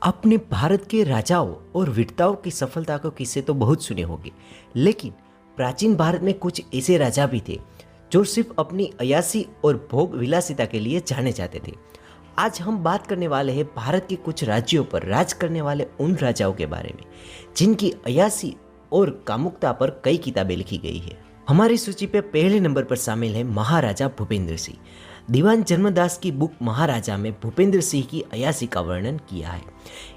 आपने भारत के राजाओं और वीरताओं की सफलता को किस्से तो बहुत सुने होंगे, लेकिन प्राचीन भारत में कुछ ऐसे राजा भी थे जो सिर्फ अपनी अय्यासी और भोग विलासिता के लिए जाने जाते थे। आज हम बात करने वाले हैं भारत के कुछ राज्यों पर राज करने वाले उन राजाओं के बारे में जिनकी अय्यासी और कामुकता पर कई किताबें लिखी गई है। हमारी सूची पे पहले नंबर पर शामिल है महाराजा भूपेंद्र सिंह। दीवान जन्मदास की बुक महाराजा में भूपेंद्र सिंह की अय्यासी का वर्णन किया है।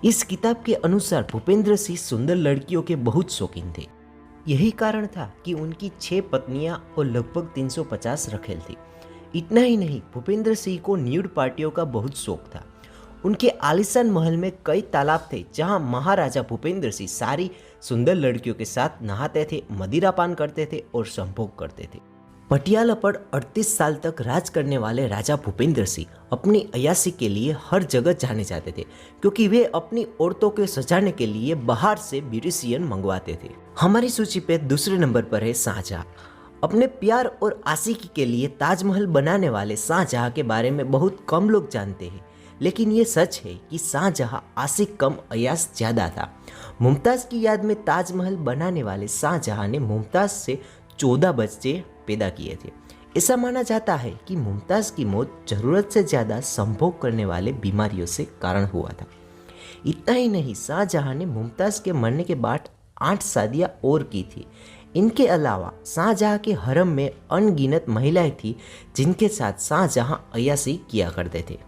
इस किताब के अनुसार भूपेंद्र सिंह सुंदर लड़कियों के बहुत शौकीन थे। यही कारण था कि उनकी 6 पत्नियां और लगभग 350 रखेल थी। इतना ही नहीं, भूपेंद्र सिंह को न्यूड पार्टियों का बहुत शौक था। उनके आलीशान महल में कई तालाब थे जहां महाराजा भूपेंद्र सिंह सारी सुंदर लड़कियों के साथ नहाते थे, मदिरापान करते थे और संभोग करते थे। पटियाला पर 38 साल तक राज करने वाले राजा भूपेंद्र सिंह अपनी अय्यासी के लिए हर जगह जाने जाते थे, क्योंकि वे अपनी औरतों को सजाने के लिए बाहर से ब्यूटिशियन मंगवाते थे। हमारी सूची पे दूसरे नंबर पर है शाहजहां। अपने प्यार और आशिकी के लिए ताजमहल बनाने वाले शाहजहां के बारे में बहुत कम लोग जानते हैं, लेकिन ये सच है कि शाहजहां आशिक कम अय्यास ज्यादा था। मुमताज की याद में ताजमहल बनाने वाले शाहजहां ने मुमताज से 14 बच्चे पैदा किए थे। ऐसा माना जाता है कि मुमताज की मौत जरूरत से ज्यादा संभोग करने वाले बीमारियों से कारण हुआ था। इतना ही नहीं, शाहजहां ने मुमताज के मरने के बाद 8 शादियां और की थी। इनके अलावा शाहजहां के हरम में अनगिनत महिलाएं थी जिनके साथ शाहजहां अय्यासी किया करते थे।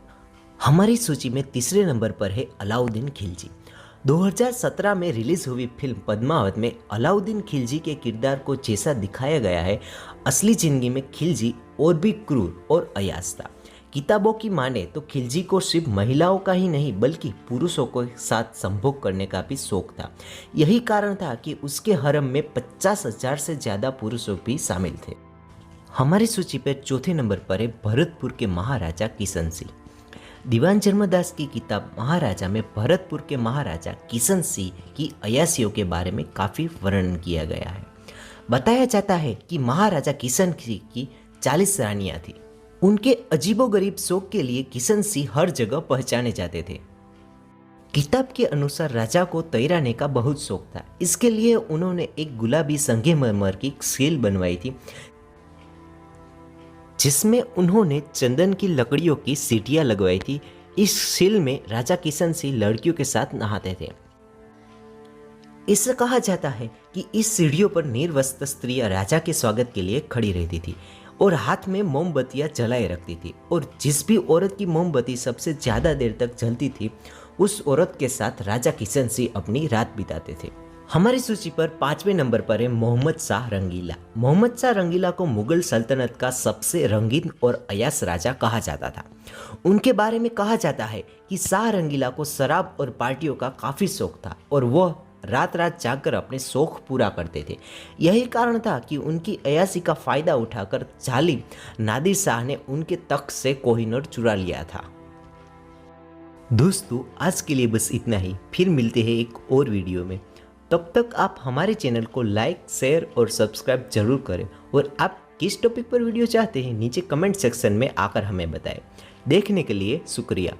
हमारी सूची में तीसरे नंबर पर है अलाउद्दीन खिलजी। 2017 में रिलीज हुई फिल्म पद्मावत में अलाउद्दीन खिलजी के किरदार को जैसा दिखाया गया है, असली जिंदगी में खिलजी और भी क्रूर और अय्यास था। किताबों की माने तो खिलजी को सिर्फ महिलाओं का ही नहीं बल्कि पुरुषों के साथ संभोग करने का भी शौक था। यही कारण था कि उसके हरम में 50,000 से ज्यादा पुरुषों भी शामिल थे। हमारी सूची पर चौथे नंबर पर है भरतपुर के महाराजा किशन सिंह। दीवान जन्मदास की किताब महाराजा में भरतपुर के महाराजा किशन सिंह की अय्यासियों के बारे में काफी वर्णन किया गया है। बताया जाता है कि महाराजा किशन सिंह की 40 रानियां थी। उनके अजीबोगरीब शौक के लिए किशन सिंह हर जगह पहचाने जाते थे। किताब के अनुसार राजा को तैराने का बहुत शौक था। इसके लिए उन्होंने एक गुलाबी संगमरमर की सील बनवाई थी जिसमें उन्होंने चंदन की लकड़ियों की सीटियां लगवाई थी। इस सील में राजा किशन सिंह लड़कियों के साथ नहाते थे। इससे कहा जाता है कि इस सीढ़ियों पर निर्वस्त्र स्त्रियां राजा के स्वागत के लिए खड़ी रहती थी और हाथ में मोमबत्तियां जलाए रखती थी, और जिस भी औरत की मोमबत्ती सबसे ज्यादा देर तक जलती थी उस औरत के साथ राजा किशन सिंह अपनी रात बिताते थे। हमारी सूची पर 5वें नंबर पर है मोहम्मद शाह रंगीला। मोहम्मद शाह रंगीला को मुगल सल्तनत का सबसे रंगीन और अय्यास राजा कहा जाता था। उनके बारे में कहा जाता है कि शाह रंगीला को शराब और पार्टियों का काफी शौक था और वह रात रात जागकर अपने शौक पूरा करते थे। यही कारण था कि उनकी अय्यासी का फायदा उठाकर जालिम नादिर शाह ने उनके तख्त से कोहिनूर चुरा लिया था। दोस्तों, आज के लिए बस इतना ही। फिर मिलते हैं एक और वीडियो में। तब तक आप हमारे चैनल को लाइक, शेयर और सब्सक्राइब जरूर करें, और आप किस टॉपिक पर वीडियो चाहते हैं नीचे कमेंट सेक्शन में आकर हमें बताएं। देखने के लिए शुक्रिया।